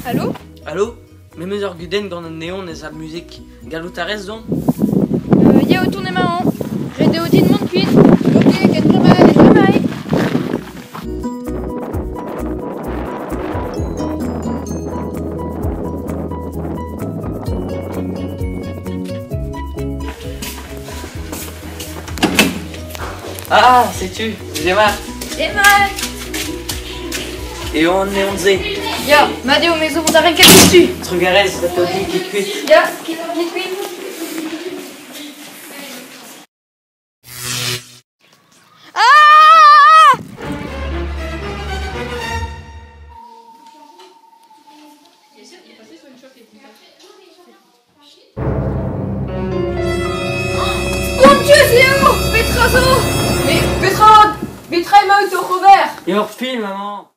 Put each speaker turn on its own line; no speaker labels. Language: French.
Allô?
Allo? Med mes ur guden gant an neon ez a muzik. Gallout a rez don?
Ya o tourne marrant. Rede o din mont kuit. Ok, ket bremai.
Ah, sais-tu? J'ai marre.
Emma!
Et on neon ze.
Ya, ma deo mezo vont arren ket tu.
Trugarez, da to din kit kuit.
Ya, kit kuit. Ah! Mon Dieu, Léo! Petrazo! Mais Petra! Petra et Maud au Robert!
Et on refile, maman.